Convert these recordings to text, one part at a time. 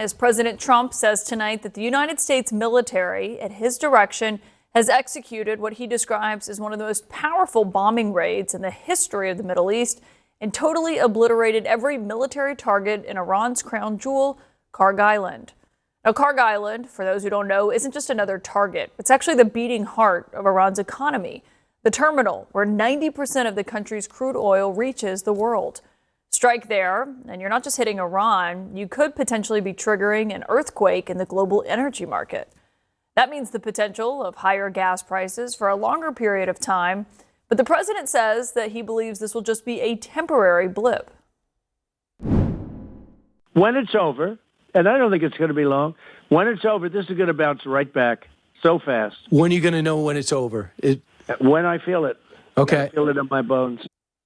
As President Trump says tonight that the United States military, at his direction, has executed what he describes as one of the most powerful bombing raids in the history of the Middle East and totally obliterated every military target in Iran's crown jewel, Karg Island. Now, Karg Island, for those who don't know, isn't just another target. It's actually the beating heart of Iran's economy, the terminal where 90% of the country's crude oil reaches the world. Strike there, and you're not just hitting Iran, you could potentially be triggering an earthquake in the global energy market. That means the potential of higher gas prices for a longer period of time, but the president says that he believes this will just be a temporary blip. When it's over, and I don't think it's going to be long, when it's over, this is going to bounce right back so fast. When are you going to know when it's over? When I feel it. Okay. I feel it in my bones.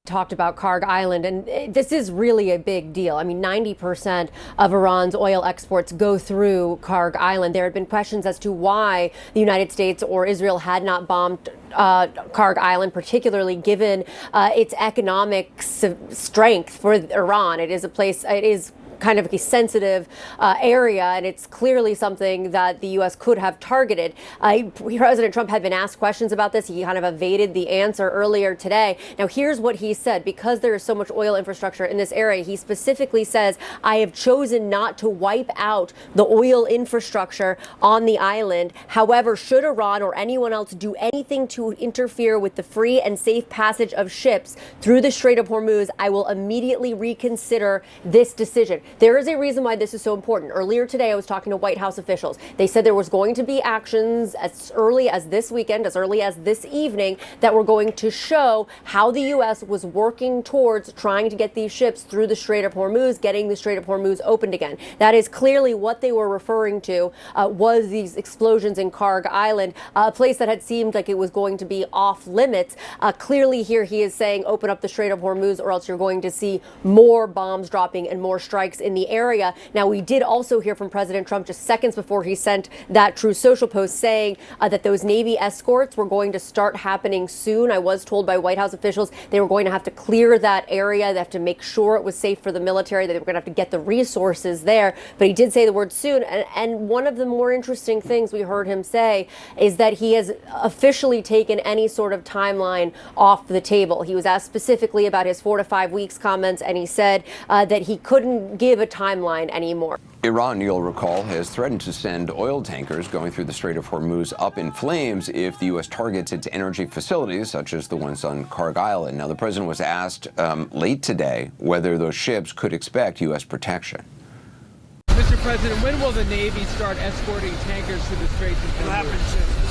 Talked about Karg Island, and this is really a big deal. I mean, 90% of Iran's oil exports go through Karg Island. There had been questions as to why the United States or Israel had not bombed Karg Island, particularly given its economic strength for Iran. It is a place, it is kind of a sensitive area, and it's clearly something that the U.S. could have targeted. President Trump had been asked questions about this. He kind of evaded the answer earlier today. Now, here's what he said. Because there is so much oil infrastructure in this area, he specifically says, I have chosen not to wipe out the oil infrastructure on the island. However, should Iran or anyone else do anything to interfere with the free and safe passage of ships through the Strait of Hormuz, I will immediately reconsider this decision. There is a reason why this is so important. Earlier today, I was talking to White House officials. They said there was going to be actions as early as this weekend, as early as this evening, that were going to show how the U.S. was working towards trying to get these ships through the Strait of Hormuz, getting the Strait of Hormuz opened again. That is clearly what they were referring to, was these explosions in Karg Island, a place that had seemed like it was going to be off limits. Clearly here he is saying open up the Strait of Hormuz or else you're going to see more bombs dropping and more strikes in the area. Now, we did also hear from President Trump just seconds before he sent that Truth Social post saying that those Navy escorts were going to start happening soon. I was told by White House officials they were going to have to clear that area. They have to make sure it was safe for the military, that they were going to have to get the resources there. But he did say the word soon. And one of the more interesting things we heard him say is that he has officially taken any sort of timeline off the table. He was asked specifically about his 4 to 5 weeks comments, and he said that he couldn't give a timeline anymore. Iran, you'll recall, has threatened to send oil tankers going through the Strait of Hormuz up in flames if the U.S. targets its energy facilities, such as the ones on Karg Island. Now, the president was asked late today whether those ships could expect U.S. protection. Mr. President, when will the Navy start escorting tankers through the Straits of Hormuz?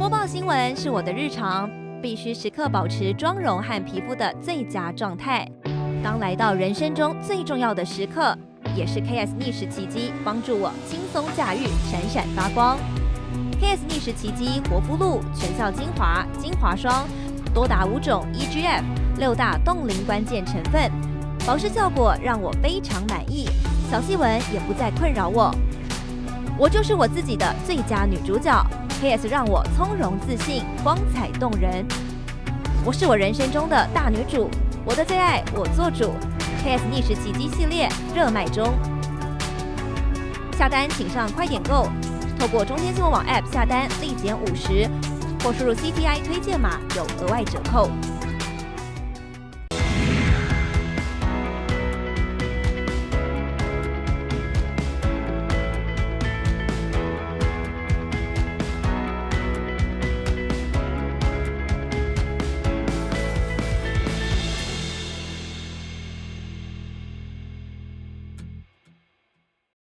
播报新闻是我的日常，必须时刻保持妆容和皮肤的最佳状态。当来到人生中最重要的时刻，也是 KS 逆时奇迹帮助我轻松驾驭，闪闪发光。KS 逆时奇迹活肤露全效精华、精华霜，多达5种 EGF 6大冻龄关键成分，保湿效果让我非常满意，小细纹也不再困扰我。我就是我自己的最佳女主角 ，KS 让我从容自信，光彩动人。我是我人生中的大女主，我的最爱我做主。KS 逆时奇迹系列热卖中，下单请上快点购，透过中天新闻网 App 下单立减50，或输入 CTI 推荐码有额外折扣。